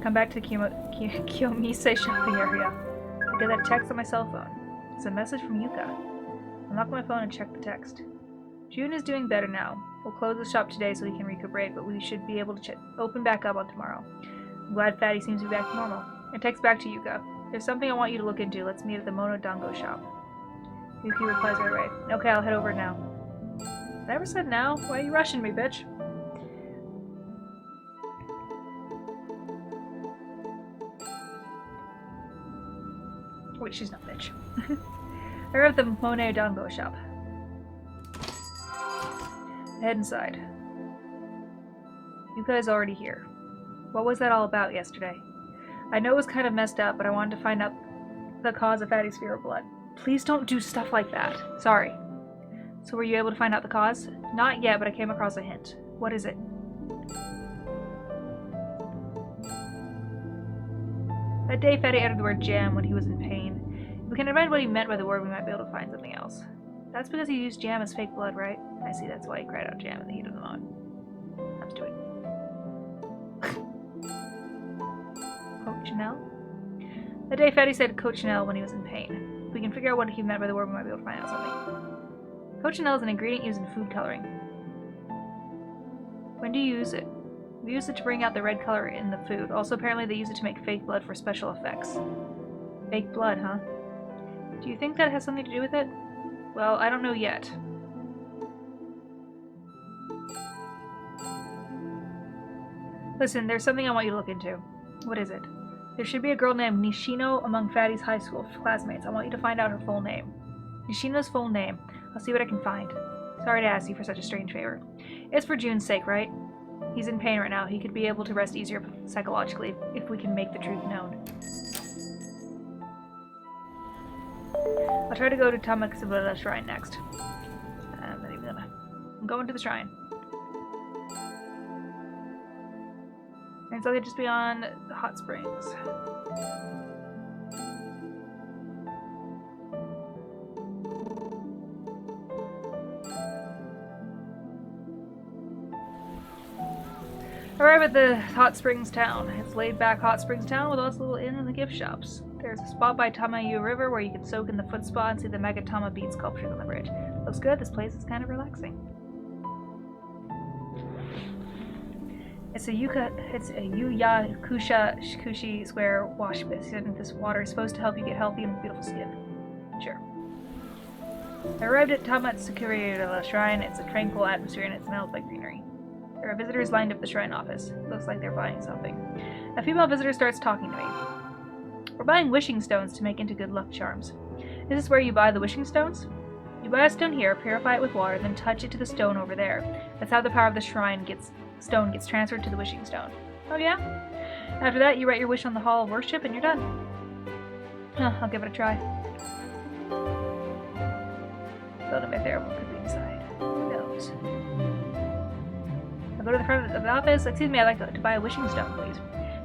come back to Kiyomise shopping area. I get that text on my cell phone. It's a message from Yuka. I'll knock my phone and check the text. June is doing better now. We'll close the shop today so he can recuperate, but we should be able to open back up on tomorrow. I'm glad Fatty seems to be back to normal. I text back to Yuka. There's something I want you to look into. Let's meet at the Monodango shop. Yuki replies right away. Okay, I'll head over now. I never said now. Why are you rushing me, bitch? Wait, she's not bitch. I arrived at the Monodango shop. Head inside. Yuka is already here. What was that all about yesterday? I know it was kind of messed up, but I wanted to find out the cause of Fatty's fear of blood. Please don't do stuff like that. Sorry. So were you able to find out the cause? Not yet, but I came across a hint. What is it? That day, Fatty uttered the word jam when he was in pain. If we can invent what he meant by the word, we might be able to find something else. That's because he used jam as fake blood, right? I see, that's why he cried out jam in the heat of the moment. Let's do it. Cochineal? That day, Fatty said Cochineal when he was in pain. If we can figure out what he meant by the word, we might be able to find out something. Cochineal is an ingredient used in food coloring. When do you use it? We use it to bring out the red color in the food. Also, apparently they use it to make fake blood for special effects. Fake blood, huh? Do you think that has something to do with it? Well, I don't know yet. Listen, there's something I want you to look into. What is it? There should be a girl named Nishino among Fatty's high school classmates. I want you to find out her full name. Nishino's full name. I'll see what I can find. Sorry to ask you for such a strange favor. It's for June's sake, right? He's in pain right now. He could be able to rest easier psychologically if we can make the truth known. I'll try to go to Tamakasubara Shrine next. I'm going to the shrine. And so I'll just be on the hot springs. Arrive at the Hot Springs town. It's laid back Hot Springs town with lots of little inn and the gift shops. There's a spot by Tamayu River where you can soak in the foot spa and see the Megatama bead sculptures on the bridge. Looks good. This place is kind of relaxing. It's a Yuya Kushi Square wash basin. This water is supposed to help you get healthy and beautiful skin. Sure. I arrived at Tamatsukuri Shrine. It's a tranquil atmosphere and it smells like greenery. There are visitors lined up at the shrine office. Looks like they're buying something. A female visitor starts talking to me. We're buying wishing stones to make into good luck charms. Is this where you buy the wishing stones? You buy a stone here, purify it with water, then touch it to the stone over there. That's how the power of the stone gets transferred to the wishing stone. Oh yeah? After that, you write your wish on the hall of worship and you're done. I'll give it a try. Though my therapist could be inside. Who knows? I'll go to the front of the office. Excuse me, I'd like to buy a wishing stone, please.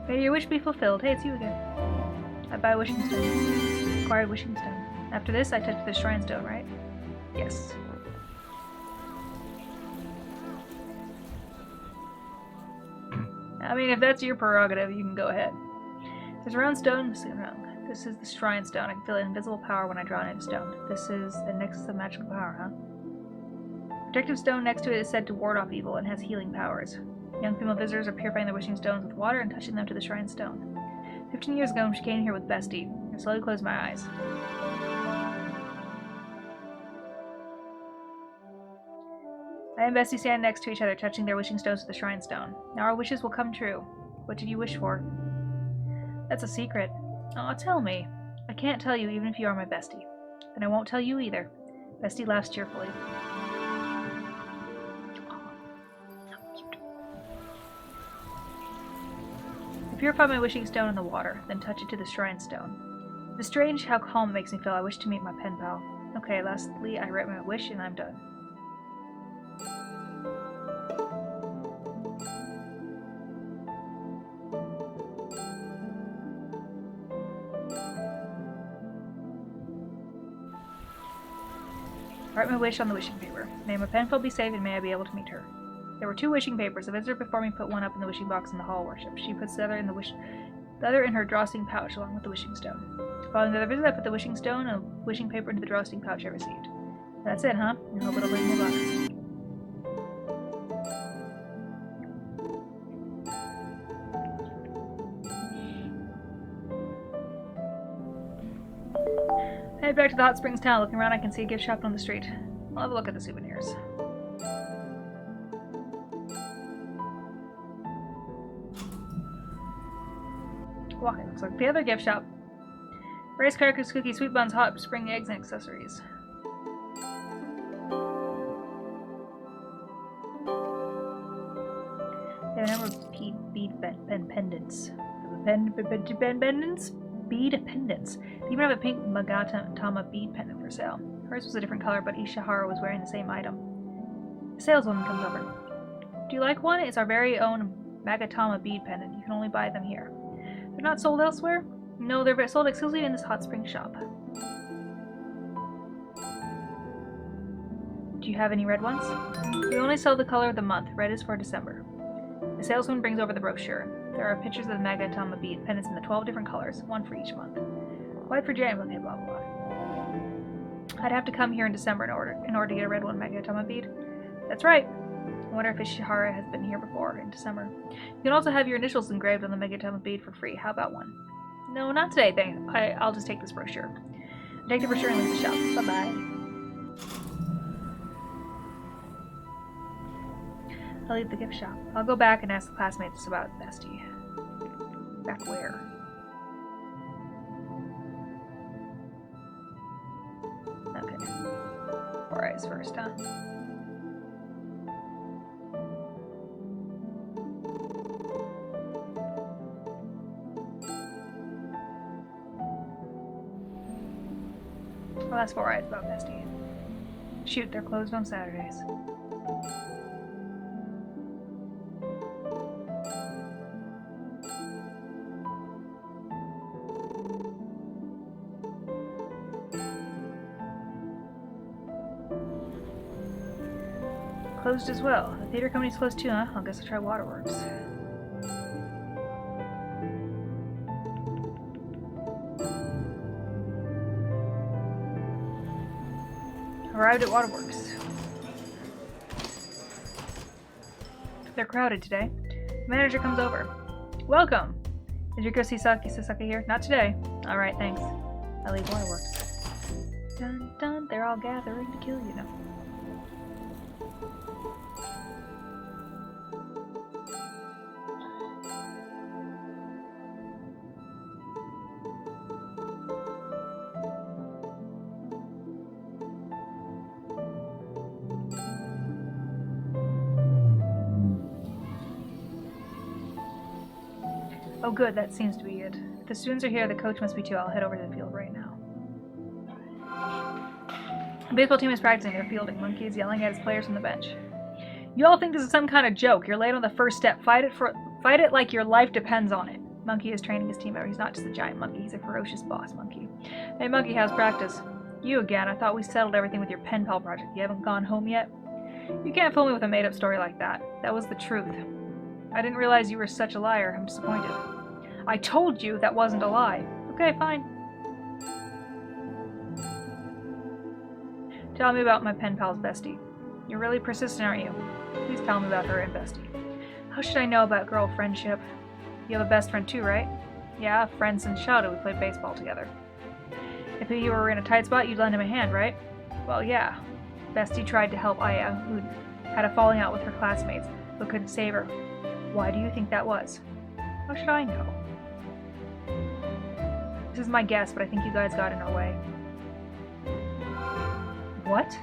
May your wish be fulfilled. Hey, it's you again. I buy a wishing stone. Acquired wishing stone. After this, I touch the shrine stone, right? Yes. I mean, if that's your prerogative, you can go ahead. There's a round stone. This is the shrine stone. I can feel invisible power when I draw it into stone. This is the nexus of magical power, huh? Protective stone next to it is said to ward off evil and has healing powers. Young female visitors are purifying their wishing stones with water and touching them to the shrine stone. 15 years ago, she came here with Bestie. I slowly closed my eyes. I and Bestie stand next to each other, touching their wishing stones to the shrine stone. Now our wishes will come true. What did you wish for? That's a secret. Aw, tell me. I can't tell you even if you are my bestie. Then I won't tell you either. Bestie laughs cheerfully. Purify my wishing stone in the water, then touch it to the shrine stone. It's strange how calm it makes me feel. I wish to meet my pen pal. Okay, lastly, I write my wish and I'm done. Write my wish on the wishing paper. May my pen pal be safe and may I be able to meet her. There were 2 wishing papers. The visitor before me put one up in the wishing box in the hall of worship. She puts the other in the The other in her drawstring pouch, along with the wishing stone. Following the other visit, I put the wishing stone and a wishing paper into the drawstring pouch I received. That's it, huh? I hope it'll bring more luck. I head back to the hot springs town. Looking around, I can see a gift shop on the street. I'll have a look at the souvenirs. Walking looks like the other gift shop. Rice crackers, cookies, sweet buns, hot spring eggs, and accessories. They have a number of bead pendants. Pendants? Bead pendants. They even have a pink Magatama bead pendant for sale. Hers was a different color, but Ishihara was wearing the same item. The saleswoman comes over. Do you like one? It's our very own Magatama bead pendant. You can only buy them here. They're not sold elsewhere? No, they're sold exclusively in this hot spring shop. Do you have any red ones? We only sell the color of the month. Red is for December. The salesman brings over the brochure. There are pictures of the Magatama bead pendants in the 12 different colors, one for each month. White for January, okay, blah blah blah. I'd have to come here in December in order to get a red one Magatama bead. That's right. I wonder if Ishihara has been here before in December. You can also have your initials engraved on the Magatama bead for free. How about one? No, not today, thanks. I'll just take this brochure. I take the brochure and leave the shop. Bye-bye. I'll leave the gift shop. I'll go back and ask the classmates about Bestie. Back where? Okay. 4 Eyes first, huh? Well, that's 4 Eyes about Bestie. Shoot, they're closed on Saturdays. Closed as well. The theater company's closed too, huh? I guess I'll try Waterworks. Arrived at Waterworks. They're crowded today. The manager comes over. Welcome! Did you go see Sasaki here? Not today. Alright, thanks. I leave Waterworks. Dun dun, they're all gathering to kill you now. Oh good, that seems to be it. If the students are here, the coach must be too. I'll head over to the field right now. The baseball team is practicing their fielding. Monkey is yelling at his players on the bench. You all think this is some kind of joke. You're late on the first step. Fight it like your life depends on it. Monkey is training his team out. He's not just a giant monkey. He's a ferocious boss monkey. Hey Monkey, how's practice? You again. I thought we settled everything with your pen pal project. You haven't gone home yet? You can't fool me with a made-up story like that. That was the truth. I didn't realize you were such a liar. I'm disappointed. I told you that wasn't a lie. Okay, fine. Tell me about my pen pal's Bestie. You're really persistent, aren't you? Please tell me about her and Bestie. How should I know about girl friendship? You have a best friend too, right? Yeah, friends since childhood. We played baseball together. If you were in a tight spot, you'd lend him a hand, right? Well, yeah. Bestie tried to help Aya, who had a falling out with her classmates, but couldn't save her. Why do you think that was? How should I know? This is my guess, but I think you guys got in her way. What?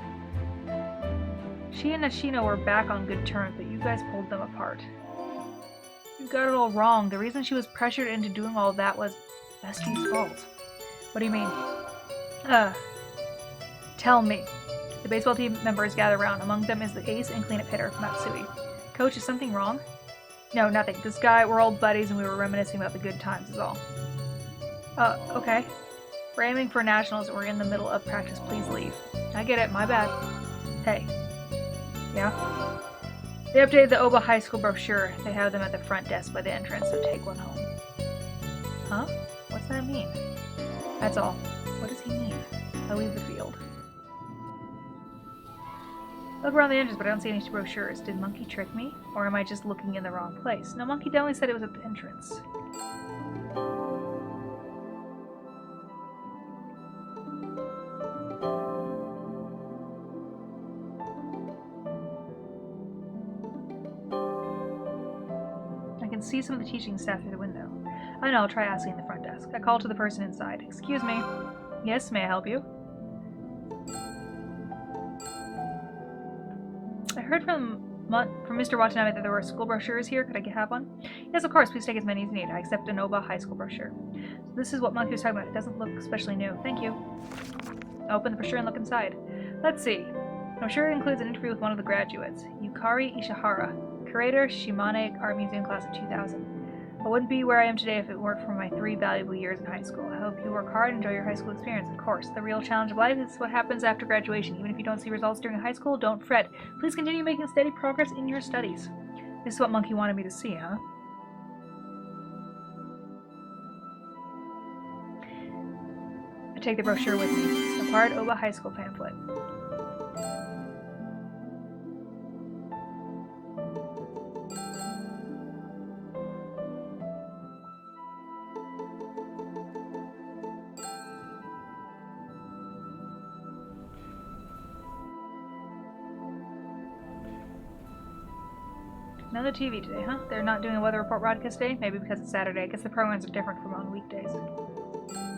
She and Ashina were back on good terms, but you guys pulled them apart. You got it all wrong. The reason she was pressured into doing all that was Bestie's fault. What do you mean? Tell me. The baseball team members gather around. Among them is the ace and cleanup hitter, Matsui. Coach, is something wrong? No, nothing. This guy, we're old buddies and we were reminiscing about the good times is all. Okay. We're aiming for nationals and we're in the middle of practice. Please leave. I get it. My bad. Hey. Yeah? They updated the Oba High School brochure. They have them at the front desk by the entrance, so take one home. Huh? What's that mean? That's all. What does he mean? I leave the field. Look around the edges, but I don't see any brochures. Did Monkey trick me? Or am I just looking in the wrong place? No, Monkey definitely said it was at the entrance. I can see some of the teaching staff through the window. I know, I'll try asking the front desk. I call to the person inside. Excuse me. Yes, may I help you? I heard from Mr. Watanabe that there were school brochures here. Could I have one? Yes, of course. Please take as many as you need. I accept a Nova High School brochure. So this is what Monkey was talking about. It doesn't look especially new. Thank you. I open the brochure and look inside. Let's see. I'm sure it includes an interview with one of the graduates. Yukari Ishihara, curator, Shimane Art Museum class of 2000. I wouldn't be where I am today if it weren't for my 3 valuable years in high school. I hope you work hard and enjoy your high school experience. Of course, the real challenge of life is what happens after graduation. Even if you don't see results during high school, don't fret. Please continue making steady progress in your studies. This is what Monkey wanted me to see, huh? I take the brochure with me. A part Oba High School pamphlet. None of the TV today, huh? They're not doing a weather report broadcast today? Maybe because it's Saturday. I guess the programs are different from on weekdays.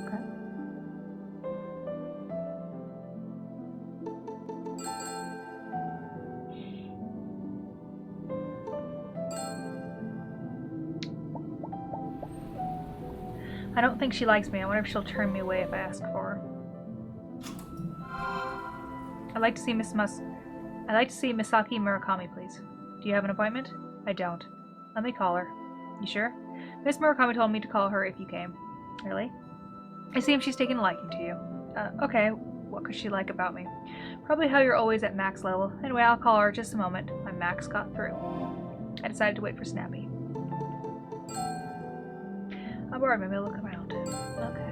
Okay. I don't think she likes me. I wonder if she'll turn me away if I ask for her. I'd like to see Misaki Murakami, please. Do you have an appointment? I don't. Let me call her. You sure? Miss Murakami told me to call her if you came. Really? It seems she's taken a liking to you. Okay. What could she like about me? Probably how you're always at max level. Anyway, I'll call her just a moment. My max got through. I decided to wait for Snappy. I'm bored. Maybe I'll look around. Okay.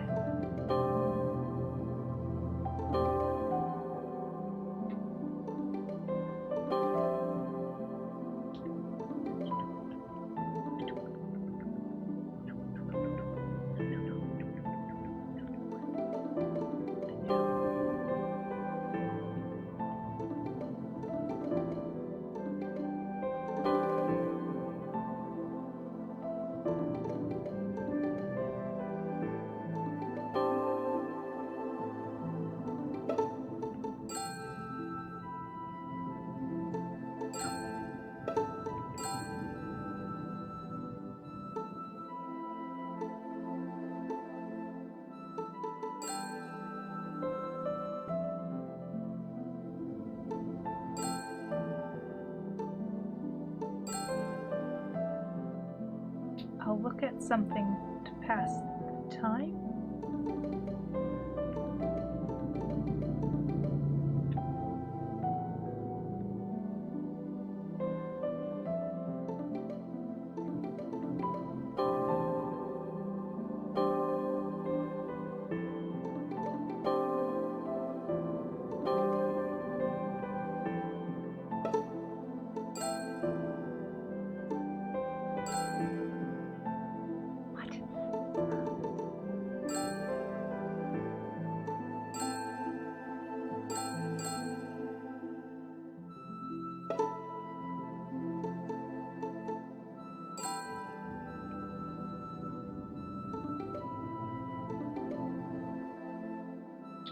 I'll look at something to pass the time.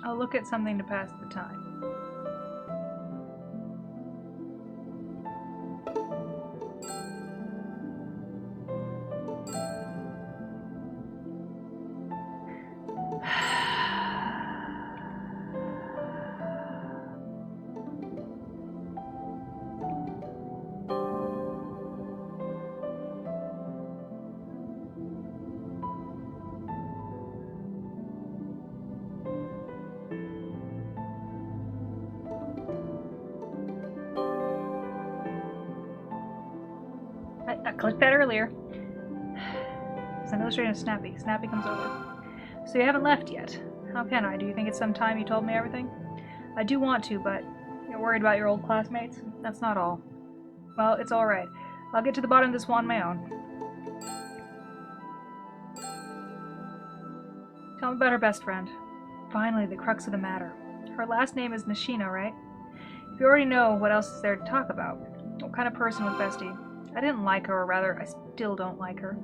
I'll look at something to pass the time. I clicked that earlier. It's an illustration of Snappy. Snappy comes over. So you haven't left yet. How can I? Do you think it's some time you told me everything? I do want to, but you're worried about your old classmates? That's not all. Well, it's alright. I'll get to the bottom of this one on my own. Tell me about her best friend. Finally, the crux of the matter. Her last name is Nishino, right? If you already know, what else is there to talk about? What kind of person was Bestie? I didn't like her, or rather, I still don't like her.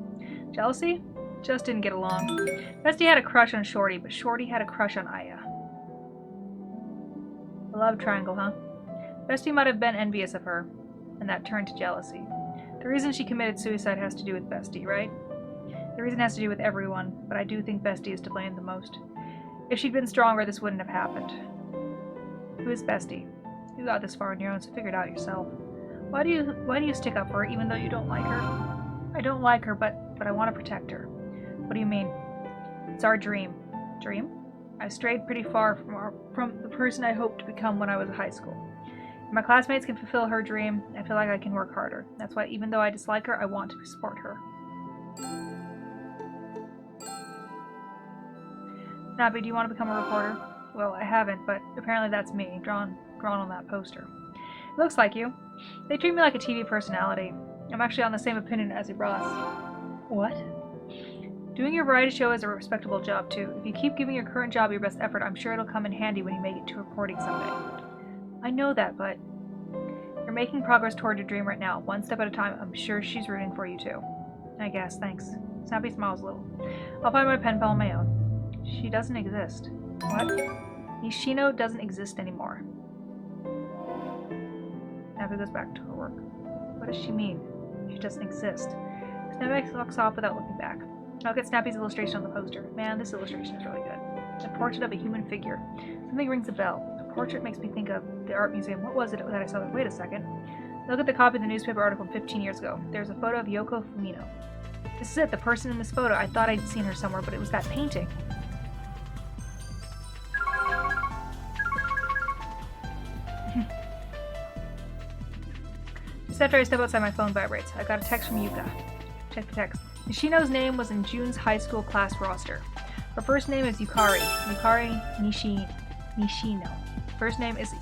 Jealousy? Just didn't get along. Bestie had a crush on Shorty, but Shorty had a crush on Aya. A love triangle, huh? Bestie might have been envious of her, and that turned to jealousy. The reason she committed suicide has to do with Bestie, right? The reason has to do with everyone, but I do think Bestie is to blame the most. If she'd been stronger, this wouldn't have happened. Who is Bestie? You got this far on your own, so figure it out yourself. Why do you stick up for her even though you don't like her? I don't like her, but I want to protect her. What do you mean? It's our dream. Dream? I strayed pretty far from the person I hoped to become when I was in high school. If my classmates can fulfill her dream, I feel like I can work harder. That's why even though I dislike her, I want to support her. Snappy, do you want to become a reporter? Well, I haven't, but apparently that's me, drawn on that poster. It looks like you. They treat me like a TV personality. I'm actually on the same opinion as your boss. What? Doing your variety show is a respectable job, too. If you keep giving your current job your best effort, I'm sure it'll come in handy when you make it to reporting someday. I know that, but you're making progress toward your dream right now, one step at a time. I'm sure she's rooting for you, too. I guess, thanks. Snappy smiles a little. I'll find my pen pal on my own. She doesn't exist. What? Nishino doesn't exist anymore. Snappy goes back to her work. What does she mean? She doesn't exist. Snappy walks off without looking back. I'll get Snappy's illustration on the poster. Man, this illustration is really good. A portrait of a human figure. Something rings a bell. The portrait makes me think of the art museum. What was it that I saw? Wait a second. Look at the copy of the newspaper article 15 years ago. There's a photo of Yoko Fumino. This is it, the person in this photo. I thought I'd seen her somewhere, but it was that painting. Just after I step outside, my phone vibrates. I got a text from Yuka. Check the text. Nishino's name was in June's high school class roster. Her first name is Yukari. Yukari Nishino. First name is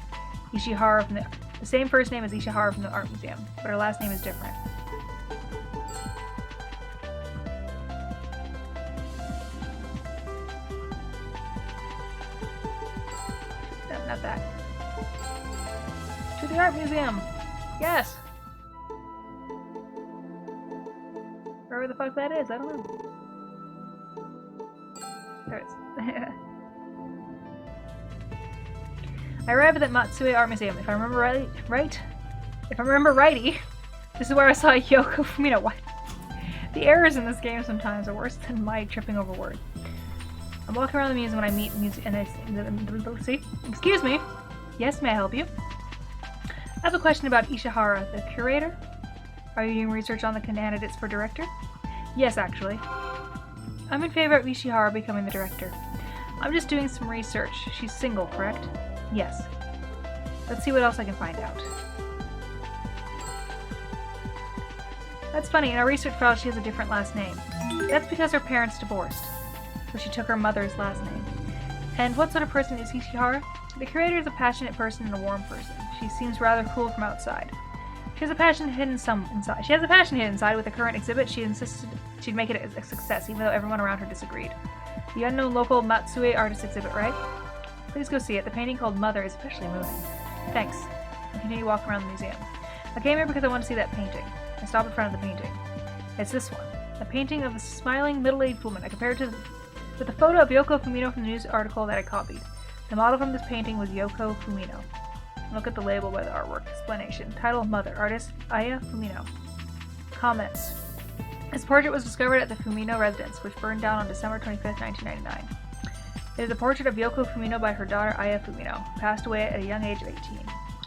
Ishihara from the same first name as Ishihara from the art museum, but her last name is different. No, not that. To the art museum! Yes! Wherever the fuck that is, I don't know. There it is. I arrived at the Matsue Art Museum. If I remember righty, this is where I saw Yoko Fumino. What? The errors in this game sometimes are worse than my tripping over words. I'm walking around the museum when I meet see? Excuse me. Yes, may I help you? I have a question about Ishihara, the curator. Are you doing research on the candidates for director? Yes, actually. I'm in favor of Ishihara becoming the director. I'm just doing some research. She's single, correct? Yes. Let's see what else I can find out. That's funny, in our research file she has a different last name. That's because her parents divorced, so she took her mother's last name. And what sort of person is Ishihara? The curator is a passionate person and a warm person. She seems rather cool from outside. She has a passion hidden inside. With the current exhibit, she insisted she'd make it a success, even though everyone around her disagreed. The unknown local Matsue artist exhibit, right? Please go see it. The painting called Mother is especially moving. Thanks. I continue walking around the museum. I came here because I want to see that painting. I stop in front of the painting. It's this one. A painting of a smiling middle-aged woman. I compared it to the photo of Yoko Fumino from the news article that I copied. The model from this painting was Yoko Fumino. Look at the label by the artwork. Explanation. Title: Mother. Artist: Aya Fumino. Comments. This portrait was discovered at the Fumino residence, which burned down on December 25, 1999. It is a portrait of Yoko Fumino by her daughter Aya Fumino, who passed away at a young age of 18.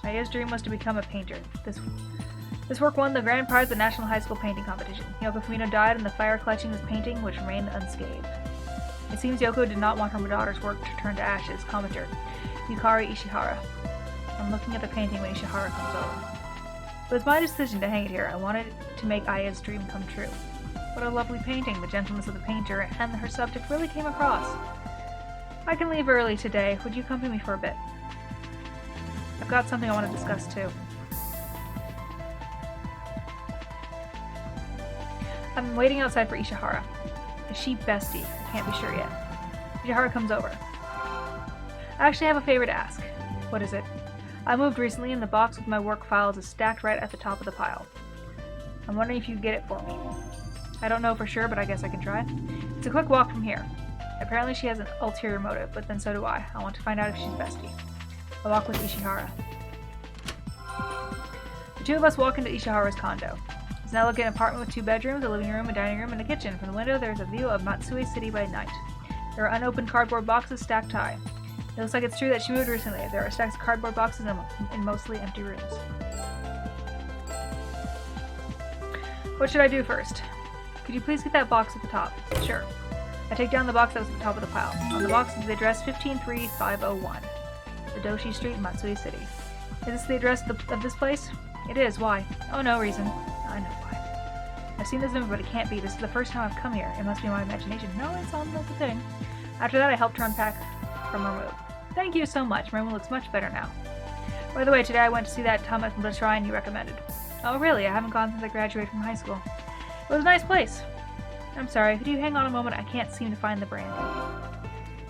Aya's dream was to become a painter. This work won the grand prize at the National High School Painting Competition. Yoko Fumino died in the fire clutching this painting, which remained unscathed. It seems Yoko did not want her daughter's work to turn to ashes. Commenter: Yukari Ishihara. I'm looking at the painting when Ishihara comes over. It was my decision to hang it here. I wanted to make Aya's dream come true. What a lovely painting. The gentleness of the painter and her subject really came across. I can leave early today. Would you accompany me for a bit? I've got something I want to discuss too. I'm waiting outside for Ishihara. Is she bestie? I can't be sure yet. Ishihara comes over. I actually have a favor to ask. What is it? I moved recently and the box with my work files is stacked right at the top of the pile. I'm wondering if you could get it for me. I don't know for sure, but I guess I can try. It's a quick walk from here. Apparently she has an ulterior motive, but then so do I. I want to find out if she's bestie. I walk with Ishihara. The two of us walk into Ishihara's condo. It's now looking at an apartment with 2 bedrooms, a living room, a dining room, and a kitchen. From the window, there's a view of Matsue City by night. There are unopened cardboard boxes stacked high. It looks like it's true that she moved recently. There are stacks of cardboard boxes in mostly empty rooms. What should I do first? Could you please get that box at the top? Sure. I take down the box that was at the top of the pile. On the box is the address 153501. Sadoshi Street, Matsue City. Is this the address of this place? It is. Why? Oh, no reason. I know why. I've seen this movie, but it can't be. This is the first time I've come here. It must be my imagination. No, it's on the thing. After that, I helped her unpack from her room. Thank you so much. My room looks much better now. By the way, today I went to see that Tama shrine you recommended. Oh, really? I haven't gone since I graduated from high school. It was a nice place. I'm sorry. Could you hang on a moment? I can't seem to find the brand.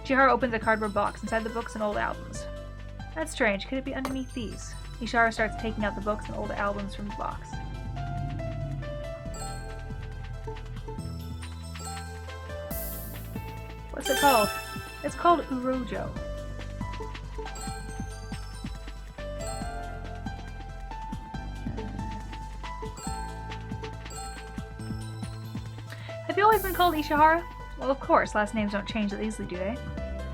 Ishihara opens a cardboard box. Inside the books and old albums. That's strange. Could it be underneath these? Ishihara starts taking out the books and old albums from the box. What's it called? It's called Urojo. Have you always been called Ishihara? Well, of course, last names don't change that easily, do they?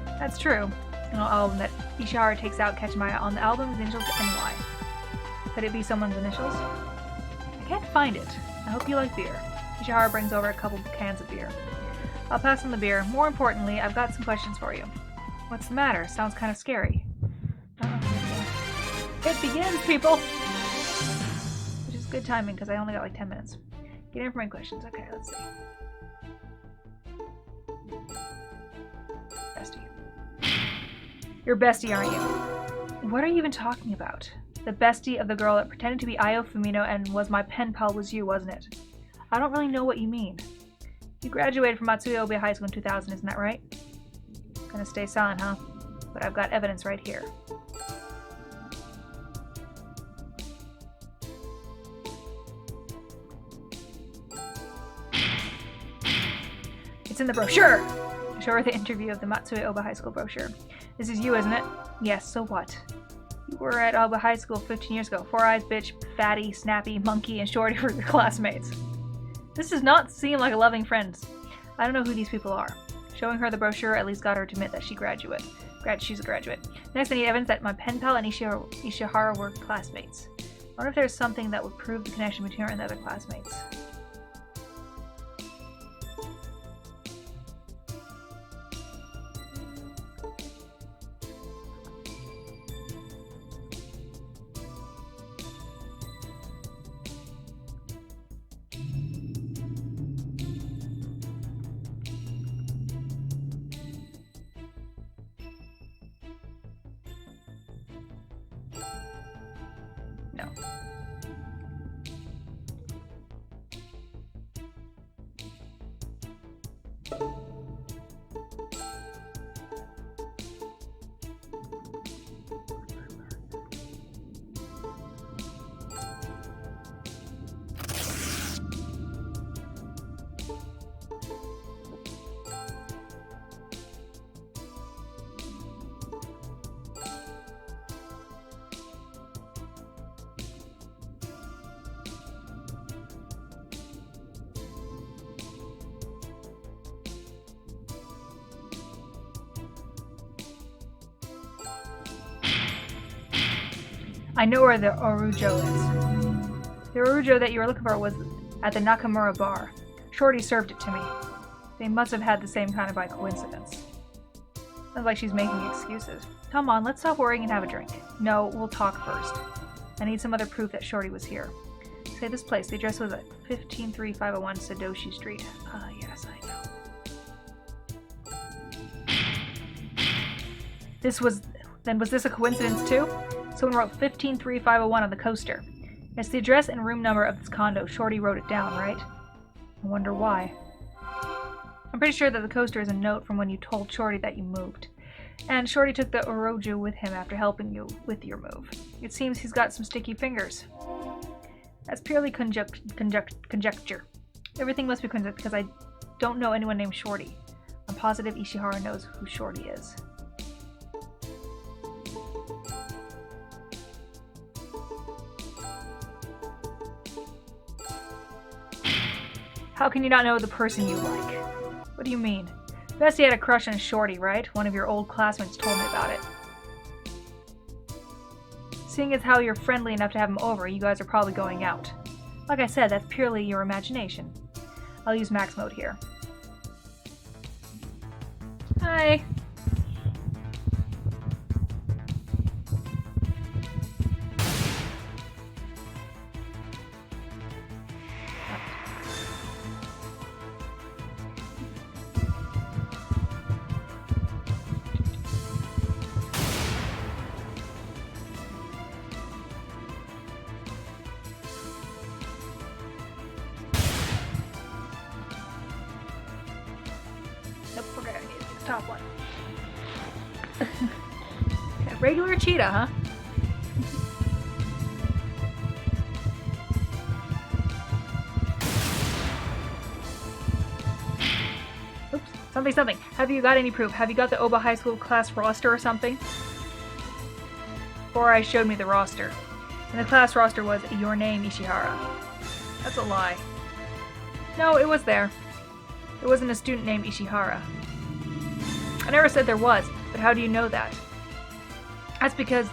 That's true. An album that Ishihara takes out catches my eye. On the album is initials NY. Could it be someone's initials? I can't find it. I hope you like beer. Ishihara brings over a couple cans of beer. I'll pass on the beer. More importantly, I've got some questions for you. What's the matter? Sounds kind of scary. It begins, people! Which is good timing, because I only got like 10 minutes. Get in for my questions. Okay, let's see. Bestie. You're bestie, aren't you? What are you even talking about? The bestie of the girl that pretended to be Ayo Fumino and was my pen pal was you, wasn't it? I don't really know what you mean. You graduated from Matsue Obe High School in 2000, isn't that right? Gonna stay silent, huh? But I've got evidence right here. It's in the brochure! I show her the interview of the Matsue Oba High School brochure. This is you, isn't it? Yes, so what? You were at Oba High School 15 years ago. Four Eyes, Bitch, Fatty, Snappy, Monkey, and Shorty were your classmates. This does not seem like a loving friend. I don't know who these people are. Showing her the brochure at least got her to admit that she's a graduate. Next, I need evidence that my pen pal and Ishihara were classmates. I wonder if there's something that would prove the connection between her and the other classmates. No. I know where the Orujo is. The Orujo that you were looking for was at the Nakamura bar. Shorty served it to me. They must have had the same kind of by coincidence. Sounds like she's making excuses. Come on, let's stop worrying and have a drink. No, we'll talk first. I need some other proof that Shorty was here. Say this place. The address was at 153-501 Sadoshi Street. Ah, yes, I know. Was this a coincidence too? Someone wrote 153-501 on the coaster. It's the address and room number of this condo. Shorty wrote it down, right? I wonder why. I'm pretty sure that the coaster is a note from when you told Shorty that you moved. And Shorty took the Oroju with him after helping you with your move. It seems he's got some sticky fingers. That's purely conjecture. Everything must be coincidence because I don't know anyone named Shorty. I'm positive Ishihara knows who Shorty is. How can you not know the person you like? What do you mean? Bessie had a crush on Shorty, right? One of your old classmates told me about it. Seeing as how you're friendly enough to have him over, you guys are probably going out. Like I said, that's purely your imagination. I'll use max mode here. Hi. Top one. Okay, regular cheetah, huh? Oops. Something. Have you got any proof? Have you got the Oba High School class roster or something? Borai showed me the roster. And the class roster was your name, Ishihara. That's a lie. No, it was there. There wasn't a student named Ishihara. I never said there was, but how do you know that? That's because...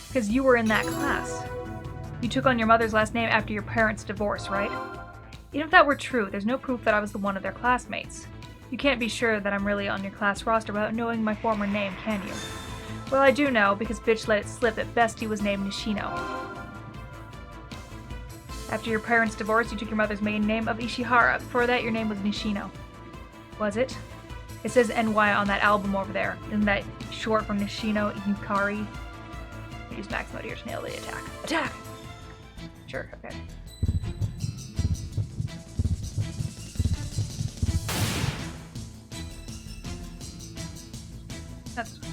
Because you were in that class. You took on your mother's last name after your parents' divorce, right? Even if that were true, there's no proof that I was the one of their classmates. You can't be sure that I'm really on your class roster without knowing my former name, can you? Well, I do know, because bitch let it slip at best he was named Nishino. After your parents' divorce, you took your mother's maiden name of Ishihara. Before that, your name was Nishino. Was it? It says NY on that album over there. Isn't that short for Nishino Yukari? I use max mode here to nail the attack. Attack! Sure, okay. That's okay.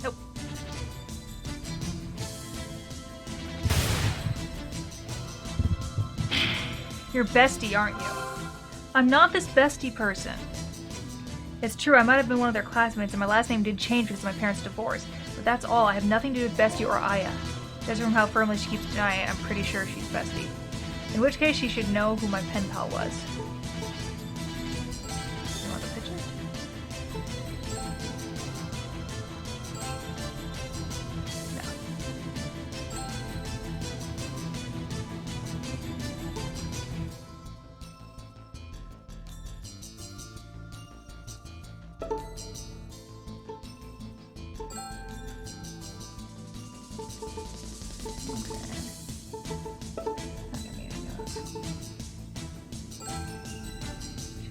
Nope. You're bestie, aren't you? I'm not this bestie person. It's true, I might have been one of their classmates, and my last name did change because of my parents' divorce. But that's all. I have nothing to do with Bestie or Aya. Judging from how firmly she keeps denying it, I'm pretty sure she's Bestie. In which case, she should know who my pen pal was. You want the picture? No.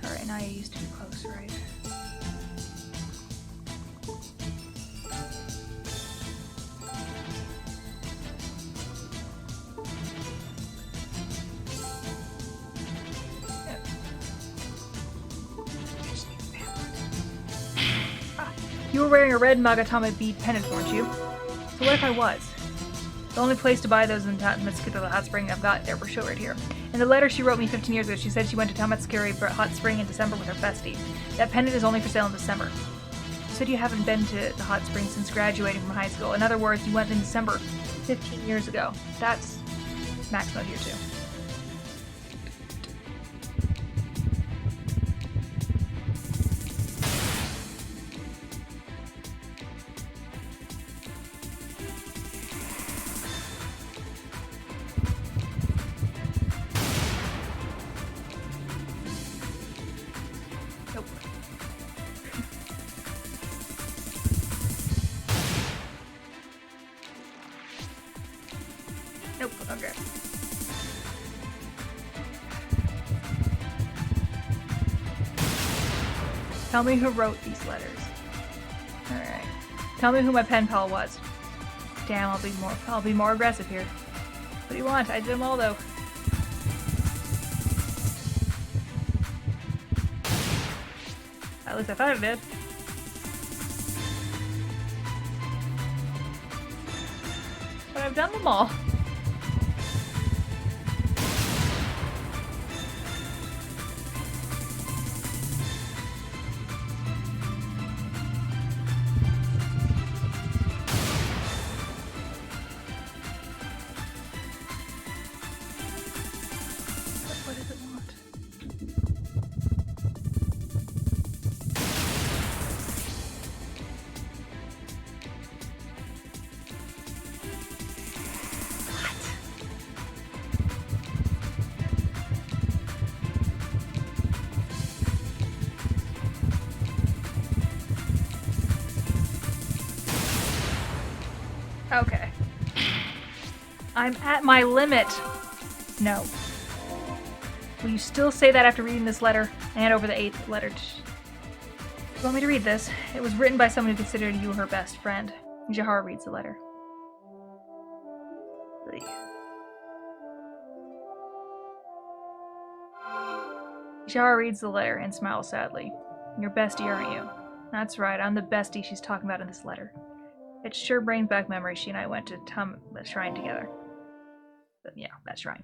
Alright, and I used to be close, right? Ah, you were wearing a red Magatama bead pendant, weren't you? So what if I was? The only place to buy those in Tamatskuri Hot Spring I've got there for sure right here. In the letter she wrote me 15 years ago, she said she went to Tamatskuri Hot Spring in December with her bestie. That pendant is only for sale in December. You said you haven't been to the hot spring since graduating from high school. In other words, you went in December 15 years ago. That's max mode here too. Nope, okay. Tell me who wrote these letters. Alright. Tell me who my pen pal was. Damn, I'll be more aggressive here. What do you want? I did them all though. At least I thought I did. But I've done them all. What does it want? Okay. I'm at my limit. No. Will you still say that after reading this letter? I hand over the 8th letter. You want me to read this? It was written by someone who considered you her best friend. Jahar reads the letter. Jahar reads the letter and smiles sadly. Your bestie, aren't you? That's right, I'm the bestie she's talking about in this letter. It sure brings back memories. She and I went to the shrine together. But yeah, that shrine.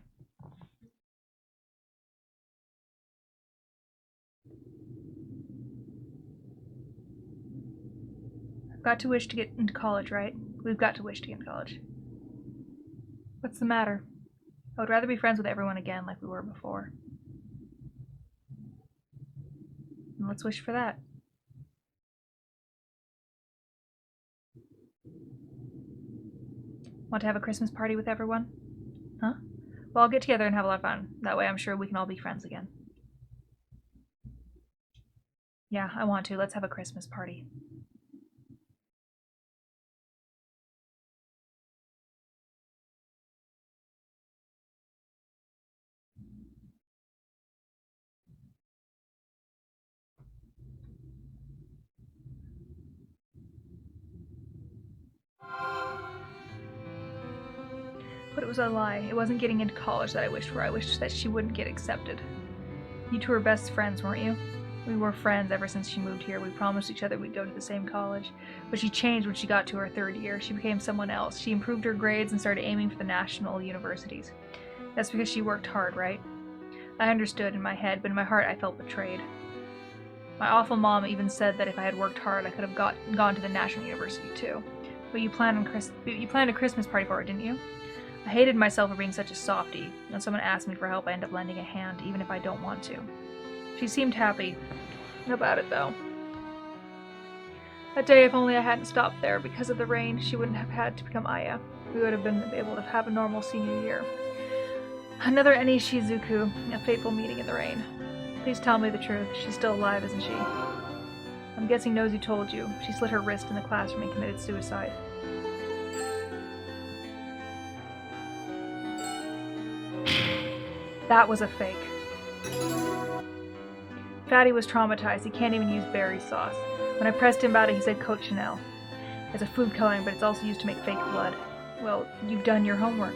I've got to wish to get into college, right? We've got to wish to get into college. What's the matter? I would rather be friends with everyone again like we were before. And let's wish for that. Want to have a Christmas party with everyone? Huh? Well, I'll get together and have a lot of fun. That way I'm sure we can all be friends again. Yeah, I want to. Let's have a Christmas party. But it was a lie. It wasn't getting into college that I wished for. I wished that she wouldn't get accepted. You two were best friends, weren't you? We were friends ever since she moved here. We promised each other we'd go to the same college. But she changed when she got to her 3rd year. She became someone else. She improved her grades and started aiming for the national universities. That's because she worked hard, right? I understood in my head, but in my heart I felt betrayed. My awful mom even said that if I had worked hard, I could have gone to the national university too. But you planned a Christmas party for her, didn't you? I hated myself for being such a softie. When someone asked me for help, I end up lending a hand, even if I don't want to. She seemed happy about it, though. That day, if only I hadn't stopped there because of the rain, she wouldn't have had to become Aya. We would have been able to have a normal senior year. Another Anishizuku, a fateful meeting in the rain. Please tell me the truth. She's still alive, isn't she? I'm guessing Nosy told you. She slit her wrist in the classroom and committed suicide. That was a fake. Fatty was traumatized. He can't even use berry sauce. When I pressed him about it, he said cochineal. It's a food coloring, but it's also used to make fake blood. Well, you've done your homework.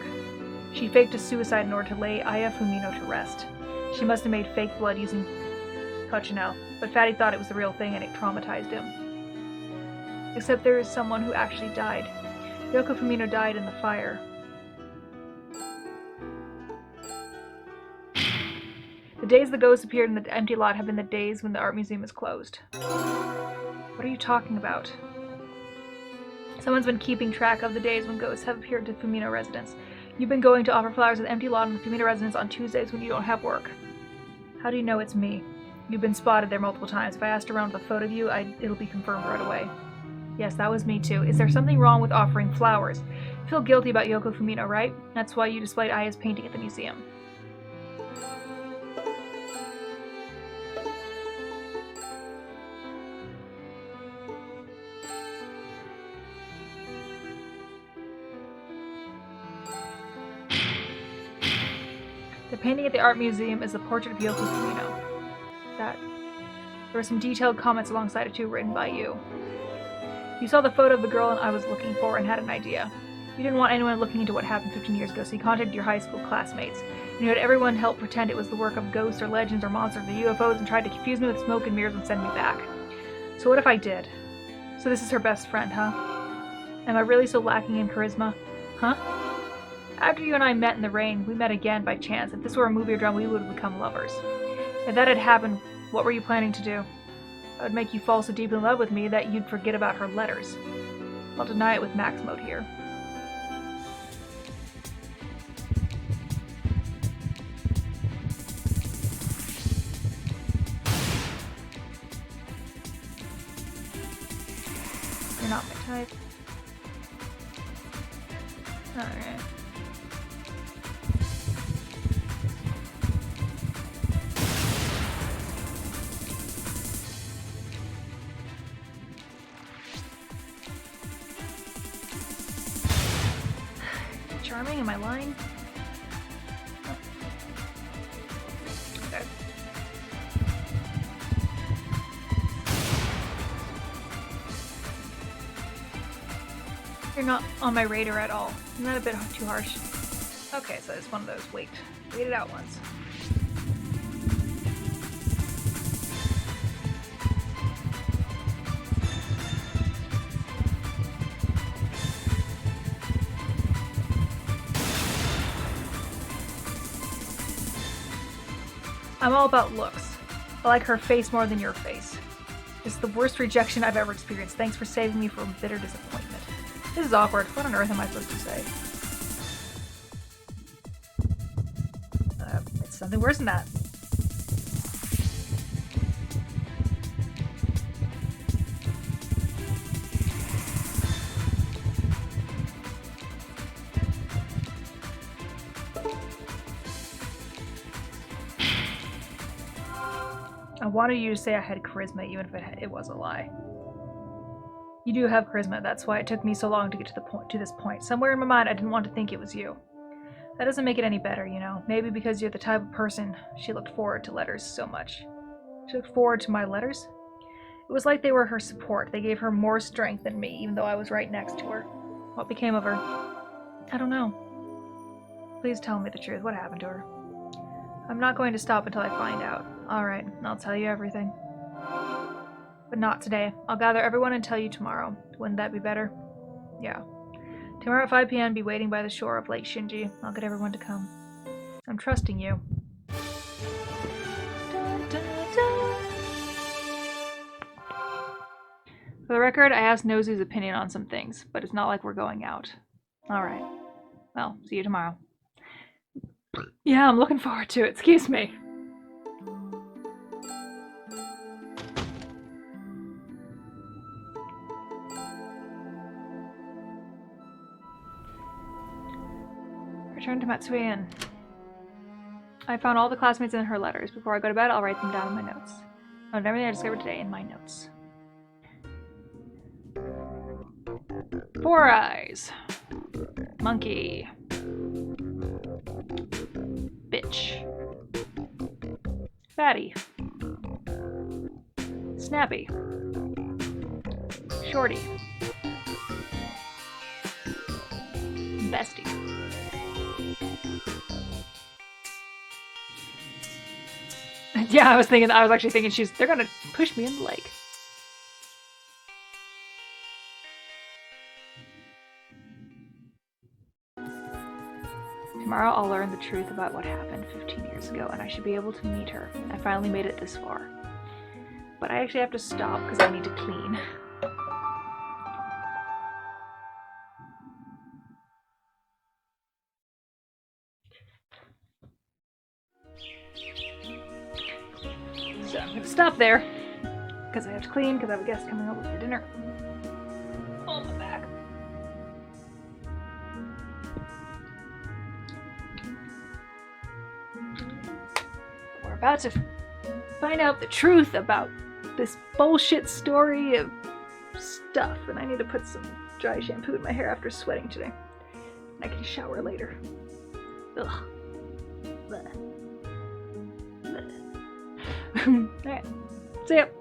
She faked a suicide in order to lay Aya Fumino to rest. She must have made fake blood using cochineal, but Fatty thought it was the real thing and it traumatized him. Except there is someone who actually died. Yoko Fumino died in the fire. The days the ghost appeared in the empty lot have been the days when the art museum is closed. What are you talking about? Someone's been keeping track of the days when ghosts have appeared to Fumino residents. You've been going to offer flowers at the empty lot in the Fumino residence on Tuesdays when you don't have work. How do you know it's me? You've been spotted there multiple times. If I asked around with a photo of you, it'll be confirmed right away. Yes, that was me too. Is there something wrong with offering flowers? You feel guilty about Yoko Fumino, right? That's why you displayed Aya's painting at the museum. The painting at the art museum is the portrait of Yoko Fumino. There were some detailed comments alongside it too, written by you. You saw the photo of the girl I was looking for and had an idea. You didn't want anyone looking into what happened 15 years ago, so you contacted your high school classmates. And you had everyone help pretend it was the work of ghosts or legends or monsters or UFOs and tried to confuse me with smoke and mirrors and send me back. So what if I did? So this is her best friend, huh? Am I really so lacking in charisma? Huh? After you and I met in the rain, we met again by chance. If this were a movie or drama, we would have become lovers. If that had happened, what were you planning to do? I would make you fall so deep in love with me that you'd forget about her letters. I'll deny it with max mode here. You're not my type. Alright. Charming, am I lying? Oh. Okay. You're not on my radar at all. Isn't that a bit too harsh? Okay, so it's one of those wait it out ones. I'm all about looks. I like her face more than your face. It's the worst rejection I've ever experienced. Thanks for saving me from bitter disappointment. This is awkward. What on earth am I supposed to say? It's something worse than that. I wanted you to say I had charisma, even if it was a lie. You do have charisma. That's why it took me so long to get to this point. Somewhere in my mind, I didn't want to think it was you. That doesn't make it any better, you know. Maybe because you're the type of person she looked forward to letters so much. She looked forward to my letters? It was like they were her support. They gave her more strength than me, even though I was right next to her. What became of her? I don't know. Please tell me the truth. What happened to her? I'm not going to stop until I find out. Alright, I'll tell you everything. But not today. I'll gather everyone and tell you tomorrow. Wouldn't that be better? Yeah. Tomorrow at 5 p.m. be waiting by the shore of Lake Shinji. I'll get everyone to come. I'm trusting you. Dun, dun, dun. For the record, I asked Nozu's opinion on some things, but it's not like we're going out. Alright. Well, see you tomorrow. Yeah, I'm looking forward to it. Excuse me. Return to Matsue Inn. I found all the classmates in her letters. Before I go to bed, I'll write them down in my notes. I found everything I discovered today in my notes. 4 eyes. Monkey. Bitch. Fatty. Snappy. Shorty. Bestie. Yeah, I was actually thinking they're gonna push me in the lake. Tomorrow I'll learn the truth about what happened 15 years ago, and I should be able to meet her. I finally made it this far. But I actually have to stop because I need to clean. So I'm going to stop there because I have to clean because I have a guest coming over for dinner. Oh, my back. We're about to find out the truth about this bullshit story of stuff, and I need to put some dry shampoo in my hair after sweating today. I can shower later. Ugh. Alright. So yep.